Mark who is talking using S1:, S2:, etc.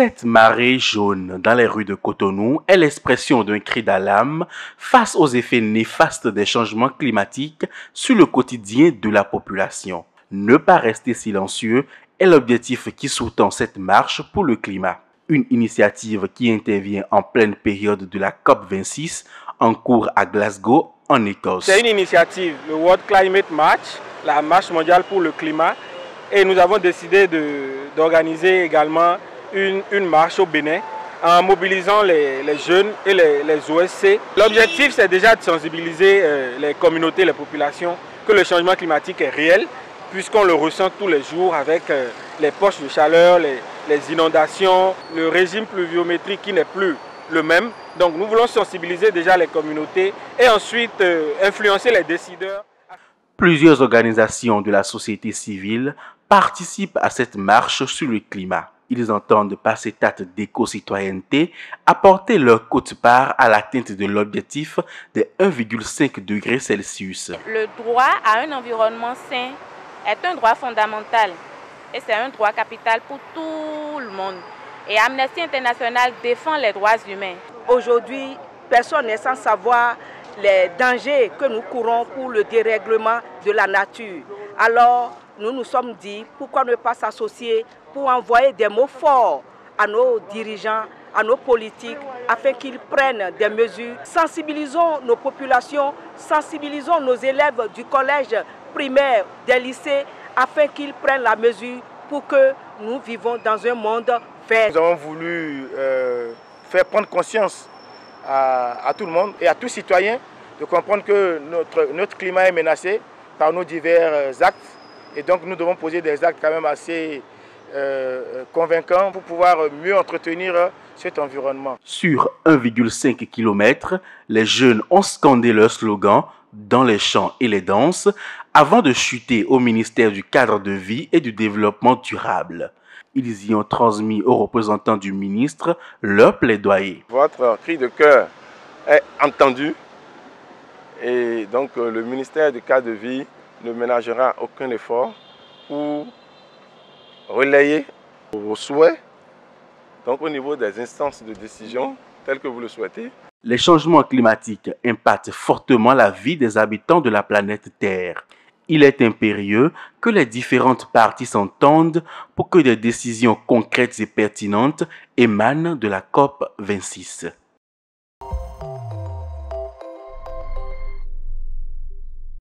S1: Cette marée jaune dans les rues de Cotonou est l'expression d'un cri d'alarme face aux effets néfastes des changements climatiques sur le quotidien de la population. Ne pas rester silencieux est l'objectif qui sous-tend cette marche pour le climat. Une initiative qui intervient en pleine période de la COP26 en cours à Glasgow, en Écosse.
S2: C'est une initiative, le World Climate March, la marche mondiale pour le climat, et nous avons décidé d'organiser également une marche au Bénin en mobilisant les jeunes et les OSC. L'objectif, c'est déjà de sensibiliser les communautés, les populations, que le changement climatique est réel, puisqu'on le ressent tous les jours avec les poches de chaleur, les inondations, le régime pluviométrique qui n'est plus le même. Donc nous voulons sensibiliser déjà les communautés et ensuite influencer les décideurs.
S1: Plusieurs organisations de la société civile participent à cette marche sur le climat. Ils entendent par cet acte d'éco-citoyenneté apporter leur quote-part à l'atteinte de l'objectif des 1,5 degrés Celsius.
S3: Le droit à un environnement sain est un droit fondamental et c'est un droit capital pour tout le monde. Et Amnesty International défend les droits humains.
S4: Aujourd'hui, personne n'est sans savoir les dangers que nous courons pour le dérèglement de la nature. Alors, nous nous sommes dit, pourquoi ne pas s'associer pour envoyer des mots forts à nos dirigeants, à nos politiques, afin qu'ils prennent des mesures. Sensibilisons nos populations, sensibilisons nos élèves du collège primaire, des lycées, afin qu'ils prennent la mesure pour que nous vivons dans un monde vert.
S5: Nous avons voulu faire prendre conscience à tout le monde et à tous citoyens de comprendre que notre climat est menacé par nos divers actes. Et donc nous devons poser des actes quand même assez convaincants pour pouvoir mieux entretenir cet environnement.
S1: Sur 1,5 km, les jeunes ont scandé leur slogan dans les chants et les danses avant de chuter au ministère du Cadre de vie et du Développement durable. Ils y ont transmis aux représentants du ministre leur plaidoyer.
S6: Votre cri de cœur est entendu et donc le ministère du Cadre de vie ne ménagera aucun effort pour relayer vos souhaits donc au niveau des instances de décision telles que vous le souhaitez.
S1: Les changements climatiques impactent fortement la vie des habitants de la planète Terre. Il est impérieux que les différentes parties s'entendent pour que des décisions concrètes et pertinentes émanent de la COP26.